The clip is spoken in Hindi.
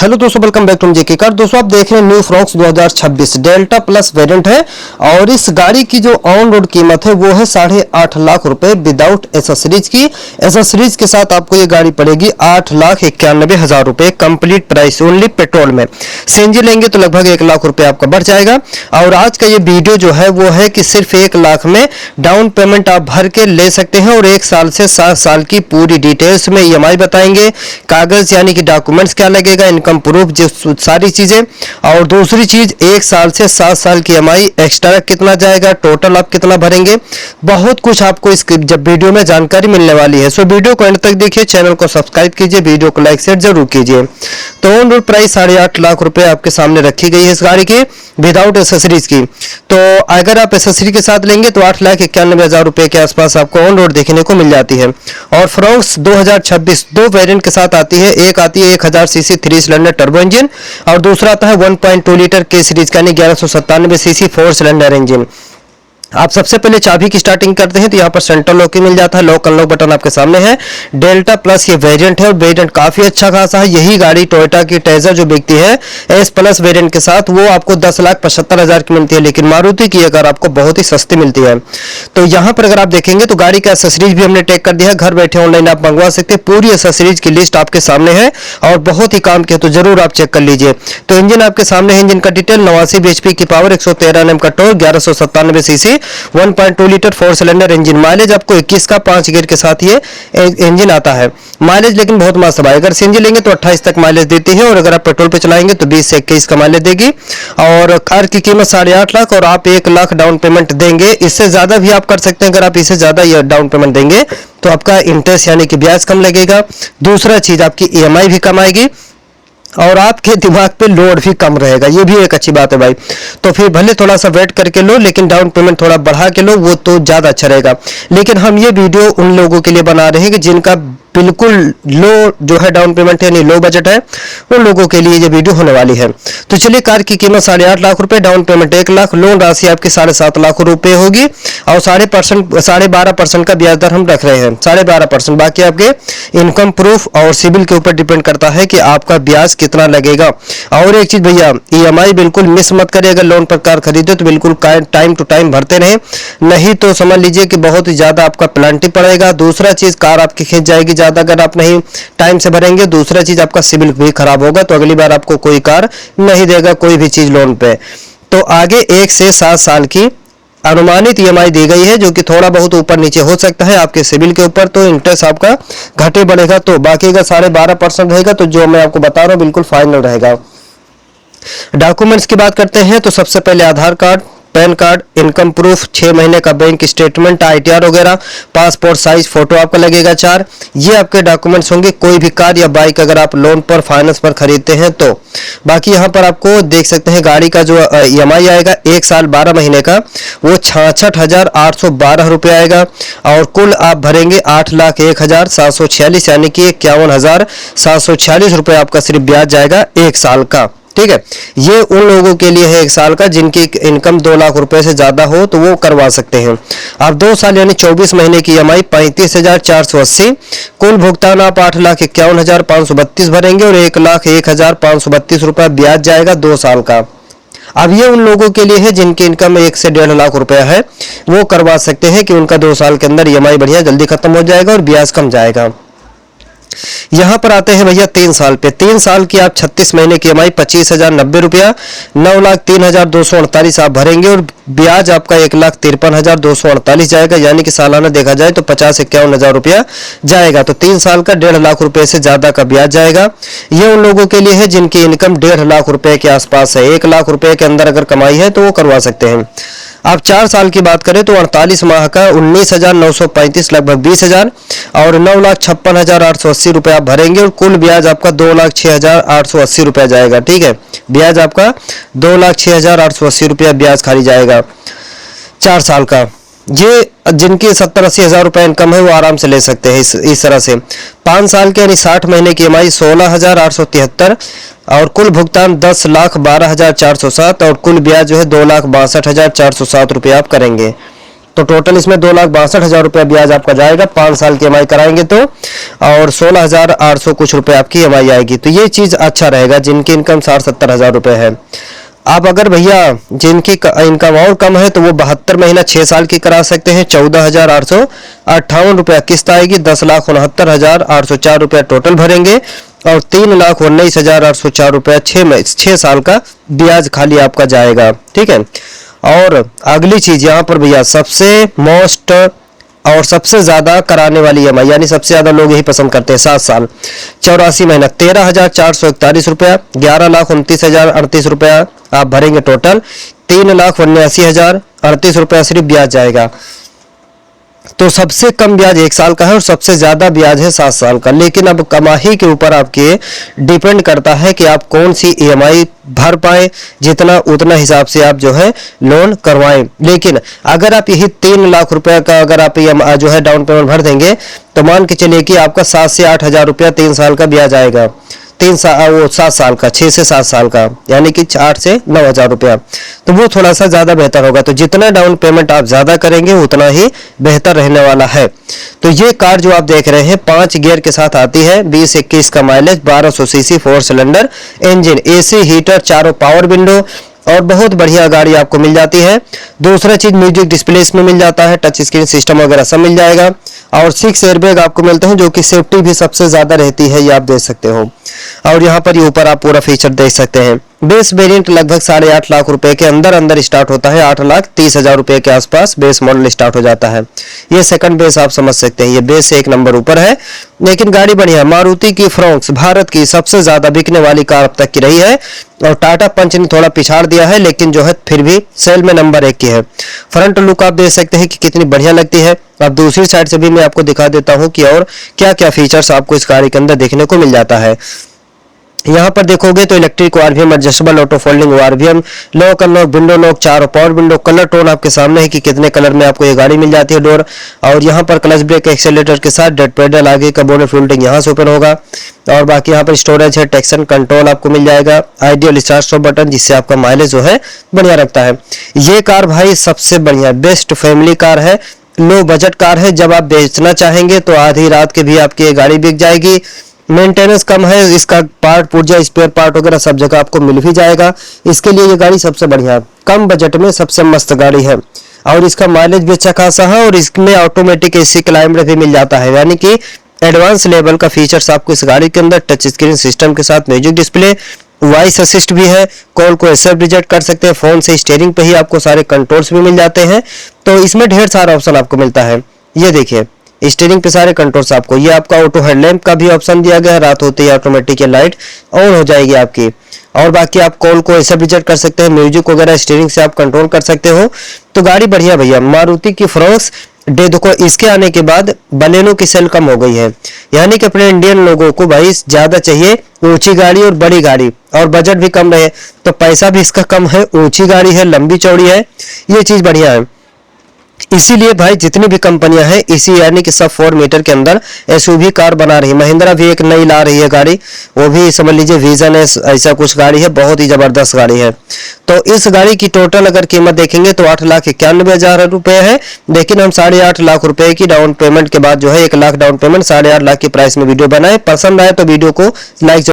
हेलो दोस्तों, welcome back to JK car. दोस्तों आप देख रहे हैं new Fronx 2026 delta plus variant है और इस गाड़ी की जो ऑन रोड कीमत है वो है 8.5 लाख रुपए विदाउट एसेसरीज की। एसेसरीज के साथ आपको ये गाड़ी पड़ेगी 8,91,000 रुपए कंप्लीट प्राइस ओनली पेट्रोल में। सीएनजी लेंगे तो लगभग 1 लाख रुपए आपका बढ़ जाएगा। और आज का ये वीडियो जो है वो है कि सिर्फ 1 लाख में डाउन पेमेंट आप भर के ले सकते हैं और 1 साल से 7 साल की पूरी डिटेल्स में ईएमआई बताएंगे, कागज यानी कि डॉक्यूमेंट्स क्या लगेगा, इनकम प्रूफ, जो सारी चीजें। और दूसरी चीज 1 साल से 7 साल की ईएमआई एक्स्ट्रा कितना जाएगा, टोटल आप कितना भरेंगे, बहुत कुछ आपको इस जब वीडियो में जानकारी मिलने वाली है। सो वीडियो को एंड तक देखिए, चैनल को सब्सक्राइब कीजिए, वीडियो को लाइक शेयर जरूर कीजिए। तो ऑन रोड प्राइस 8.5 लाख रुपए आपके सामने रखी गई है इस गाड़ी की विदाउट एसेसरीज की। तो अगर आप एसेसरी के साथ लेंगे तो 8,91,000 रुपए के आसपास आपको ऑन रोड देखने को मिल जाती है। और फ्रॉक्स 2026 दो वेरिएंट के साथ आती है। एक आती है 1000 सीसी 3 सिलेंडर टर्बो इंजन और दूसरा आता है 1.2 लीटर के सीरीज का 1197 सीसी 4 सिलेंडर इंजन। आप सबसे पहले चाबी की स्टार्टिंग करते हैं तो यहाँ पर सेंट्रल लॉक ही मिल जाता है। लॉक अनलॉक बटन आपके सामने है। डेल्टा प्लस ये वेरिएंट है और वेरिएंट काफी अच्छा खासा है। यही गाड़ी टोयोटा की टेजर जो बिकती है एस प्लस वेरिएंट के साथ वो आपको 10,75,000 की मिलती है, लेकिन मारुति की अगर आपको बहुत ही सस्ती मिलती है। तो यहाँ पर अगर आप देखेंगे तो गाड़ी का एसेसरीज भी हमने टैग कर दिया है। घर बैठे ऑनलाइन आप मंगवा सकते हैं। पूरी एसेसरीज की लिस्ट आपके सामने है और बहुत ही काम की है, तो जरूर आप चेक कर लीजिए। तो इंजन आपके सामने है। इंजन का डिटेल 89 bhp की पावर, 113 Nm का torque, 1197 CC 1.2 litre 4 cylinder engine. Mileage आपको 21 का 5 गियर के साथ ये इंजन आता है। माइलेज लेकिन बहुत मस्त है। अगर सीएनजी लेंगे तो 28 तक माइलेज देती है और अगर आप पेट्रोल पे चलाएंगे तो 20 से 21 का माइलेज देगी। और कार की कीमत 8.5 लाख और आप 1 लाख डाउन पेमेंट देंगे। इससे ज्यादा भी आप कर सकते हैं। अगर आप इससे ज्यादा डाउन पेमेंट देंगे तो आपका इंटरेस्ट यानी कि ब्याज कम लगेगा। दूसरा चीज आपकी ईएमआई भी कम आएगी और आपके दिमाग पे लोड भी कम रहेगा। ये भी एक अच्छी बात है भाई। तो फिर भले थोड़ा सा वेट करके लो, लेकिन डाउन पेमेंट थोड़ा बढ़ा के लो, वो तो ज्यादा अच्छा रहेगा। लेकिन हम ये वीडियो उन लोगों के लिए बना रहे हैं कि जिनका बिल्कुल लो जो है डाउन पेमेंट यानी लो बजट है, उन लोगों के लिए ये वीडियो होने वाली है। तो चलिए, कार की कीमत 8.5 लाख रुपए, डाउन पेमेंट 1 लाख, लोन राशि आपकी 7.5 लाख रुपए होगी और 12.5% का ब्याज दर हम रख रहे हैं, 12.5%। बाकी आपके इनकम प्रूफ और सिबिल के ऊपर डिपेंड करता है कि आपका ब्याज कितना लगेगा। और एक चीज भैया, ईएमआई बिल्कुल मिस मत करिए। अगर लोन पर कार खरीदे तो बिल्कुल टाइम टू टाइम भरते रहे, नहीं तो समझ लीजिए कि बहुत ही ज्यादा आपका पेनल्टी पड़ेगा। दूसरा चीज, कार आपकी खींच जाएगी ज्यादा अगर आप नहीं टाइम से भरेंगे। दूसरा चीज, आपका सिबिल भी खराब होगा तो अगली बार आपको कोई कार नहीं देगा कोई भी चीज लोन पे। तो आगे 1 से 7 साल की अनुमानित ईएमआई दी गई है, जो कि थोड़ा बहुत ऊपर नीचे हो सकता है आपके सिबिल के ऊपर। तो इंटरेस्ट आपका घटे बढ़ेगा। तो बाकी अगर 12.5% रहेगा तो जो मैं आपको बता रहा हूँ बिल्कुल फाइनल रहेगा। डॉक्यूमेंट्स की बात करते हैं तो सबसे पहले Aadhaar card, pan card, income proof, 6 महीने का बैंक स्टेटमेंट, आईटीआर वगैरह, पासपोर्ट साइज फोटो आपका लगेगा 4। ये आपके डॉक्यूमेंट्स होंगे। कोई भी कार या बाइक अगर आप लोन पर फाइनेंस पर खरीदते हैं तो। बाकी यहाँ पर आपको देख सकते हैं गाड़ी का जो ईएमआई आएगा 1 साल 12 महीने का, वो 66,812 रुपये आएगा और कुल आप भरेंगे 8,01,746 यानी कि 51,746 रुपये आपका सिर्फ ब्याज जाएगा 1 साल का। ठीक है, ये उन लोगों के लिए है 1 साल का जिनकी इनकम 2 लाख रुपए से ज्यादा हो तो वो करवा सकते हैं। आप 2 साल यानी 24 महीने की ईएमआई 35,480, कुल भुगतान आप 8,51,532 भरेंगे और 1,01,532 रुपया ब्याज जाएगा 2 साल का। अब ये उन लोगों के लिए है जिनकी इनकम 1 से 1.5 लाख रुपया है, वो करवा सकते हैं कि उनका 2 साल के अंदर ईएमआई बढ़िया जल्दी खत्म हो जाएगा और ब्याज कम जाएगा। यहाँ पर आते हैं भैया 3 साल पे। 3 साल की आप 36 महीने की ईएमआई 25,090 रुपया, 9,03,248 आप भरेंगे और ब्याज आपका 1,53,248 जाएगा। यानी कि सालाना देखा जाए तो 50-51,000 रुपया जाएगा। तो 3 साल का 1.5 लाख रुपए से ज्यादा का ब्याज जाएगा। ये उन लोगों के लिए है जिनकी इनकम 1.5 लाख रुपए के आसपास है। 1 लाख रुपए के अंदर अगर कमाई है तो वो करवा सकते हैं। आप 4 साल की बात करें तो 48 माह का 19,935 लगभग 20,000 और 9,56,880 रुपये आप भरेंगे और कुल ब्याज आपका 2,06,880 रुपया जाएगा। ठीक है, ब्याज आपका 2,06,880 रुपया ब्याज खाली जाएगा 4 साल का। ये जिनकी 70-80 हज़ार रुपये इनकम है वो आराम से ले सकते हैं इस तरह से। 5 साल के यानी 60 महीने की ईएमआई 16,873 और कुल भुगतान 10,12,407 और कुल ब्याज जो है 2,62,407 रुपये आप करेंगे। तो टोटल इसमें 2,62,000 रुपया ब्याज आपका जाएगा 5 साल की EMI कराएंगे तो, और 16,800 कुछ रुपए आपकी EMI आएगी। तो ये चीज अच्छा रहेगा जिनकी इनकम 60-70 हजार रुपए है। आप अगर भैया जिनकी इनकम और कम है तो वो 72 महीना 6 साल की करा सकते हैं। 14,858 रुपया किस्त आएगी, 10,69,804 रुपया टोटल भरेंगे और 3,19,804 रुपया 6 साल का ब्याज खाली आपका जाएगा। ठीक है। और अगली चीज यहाँ पर भैया सबसे मोस्ट और सबसे ज्यादा कराने वाली EMI, यानी सबसे ज्यादा लोग यही पसंद करते हैं, 7 साल 84 महीना 13,441 रुपया, 11,29,038 रुपया आप भरेंगे टोटल, 3,79,038 रुपया सिर्फ ब्याज जाएगा। तो सबसे कम ब्याज 1 साल का है और सबसे ज्यादा ब्याज है 7 साल का। लेकिन अब कमाई के ऊपर आपके डिपेंड करता है कि आप कौन सी EMI भर पाए, जितना उतना हिसाब से आप जो है लोन करवाएं। लेकिन अगर आप यही 3 लाख रुपए का अगर आप EMI जो है डाउन पेमेंट भर देंगे तो मान के चलिए कि आपका 7 से 8 हजार रुपया 3 साल का ब्याज आएगा। 7 साल का, 6 से 7 साल का, यानी कि 8 से 9 हजार रुपया। तो वो थोड़ा सा ज्यादा बेहतर होगा। तो जितना डाउन पेमेंट आप ज्यादा करेंगे उतना ही बेहतर रहने वाला है। तो ये कार जो आप देख रहे हैं 5 गियर के साथ आती है, 20-21 का mileage, 1200 CC 4 cylinder engine, AC heater, चारों पावर विंडो और बहुत बढ़िया गाड़ी आपको मिल जाती है। दूसरा चीज म्यूजिक डिस्प्ले इसमें मिल जाता है, टच स्क्रीन सिस्टम वगैरह सब मिल जाएगा और 6 एयरबैग आपको मिलते हैं जो कि सेफ्टी भी सबसे ज्यादा रहती है, ये आप देख सकते हो। और यहाँ पर ये ऊपर आप पूरा फीचर देख सकते हैं। बेस वेरिएंट लगभग 8.5 लाख रुपए के अंदर स्टार्ट होता है, 8,30,000 रुपए के आसपास बेस मॉडल स्टार्ट हो जाता है। ये सेकंड बेस आप समझ सकते हैं, ये बेस से 1 नंबर ऊपर है। लेकिन गाड़ी बढ़िया, मारुति की फ्रोंक्स भारत की सबसे ज्यादा बिकने वाली कार अब तक की रही है और टाटा पंच ने थोड़ा पिछाड़ दिया है, लेकिन जो है फिर भी सेल में नंबर 1 की है। फ्रंट लुक आप देख सकते हैं कि कितनी बढ़िया लगती है। अब दूसरी साइड से भी मैं आपको दिखा देता हूं कि और क्या क्या फीचर्स आपको इस गाड़ी के अंदर देखने को मिल जाता है। यहाँ पर देखोगे तो electric RVM, adjustable auto folding RVM, lock unlock, window lock, 4 power window, colour tone आपके सामने है कि कितने कलर में आपको ये गाड़ी मिल जाती है डोर। और यहाँ पर क्लच ब्रेक एक्सेलेरेटर के साथ डेड पेडल, आगे का बोनट फोल्डिंग यहाँ से ओपन होगा। और बाकी यहाँ पर स्टोरेज है, ट्रैक्शन कंट्रोल आपको मिल जाएगा, आइडियल स्टार्ट स्टॉप बटन जिससे आपका माइलेज जो है बढ़िया रखता है। ये कार भाई सबसे बढ़िया बेस्ट फैमिली कार है, लो बजट कार है। जब आप बेचना चाहेंगे तो आधी रात के भी आपकी ये गाड़ी बिक जाएगी। मेंटेनेंस कम है, इसका पार्ट पुर्जा स्पेयर पार्ट वगैरह सब जगह आपको मिल भी जाएगा। इसके लिए ये गाड़ी सबसे बढ़िया है, कम बजट में सबसे मस्त गाड़ी है। और इसका माइलेज भी अच्छा खासा है और इसमें ऑटोमेटिक AC क्लाइमेट भी मिल जाता है, यानी कि एडवांस लेवल का फीचर्स आपको इस गाड़ी के अंदर, टच स्क्रीन सिस्टम के साथ म्यूजिक डिस्प्ले, वॉइस असिस्ट भी है, कॉल को एक्सेप्ट रिजेक्ट कर सकते हैं, फोन से स्टीयरिंग पे ही आपको सारे कंट्रोल्स भी मिल जाते हैं। तो इसमें ढेर सारा ऑप्शन आपको मिलता है। ये देखिए स्टीयरिंग पे सारे कंट्रोल्स आपको, ये आपका ऑटो हेडलैम्प का भी ऑप्शन दिया गया है, रात होते ही ऑटोमेटिक लाइट ऑन हो जाएगी आपकी। और बाकी आप कॉल को ऐसे रिजेक्ट कर सकते हैं, म्यूजिक वगैरह स्टीयरिंग से आप कंट्रोल कर सकते हो। तो गाड़ी बढ़िया भैया। मारुति की फ्रोंक्स देखो इसके आने के बाद बलेनो की सेल कम हो गई है, यानी कि अपने इंडियन लोगों को भाई ज्यादा चाहिए ऊंची गाड़ी और बड़ी गाड़ी, और बजट भी कम रहे, तो पैसा भी इसका कम है, ऊंची गाड़ी है, लंबी चौड़ी है, ये चीज बढ़िया है। इसीलिए भाई जितनी भी कंपनियां हैं इसी यानी कि सब 4 मीटर के अंदर SUV कार बना रही है। महिंद्रा भी एक नई ला रही है गाड़ी, वो भी समझ लीजिए विजन है, ऐसा कुछ गाड़ी है, बहुत ही जबरदस्त गाड़ी है। तो इस गाड़ी की टोटल अगर कीमत देखेंगे तो 8,91,000 रुपए है। लेकिन हम 8.5 लाख रुपए की डाउन पेमेंट के बाद जो है 1 लाख डाउन पेमेंट 8.5 लाख की प्राइस में वीडियो बनाए। पसंद आए तो वीडियो को लाइक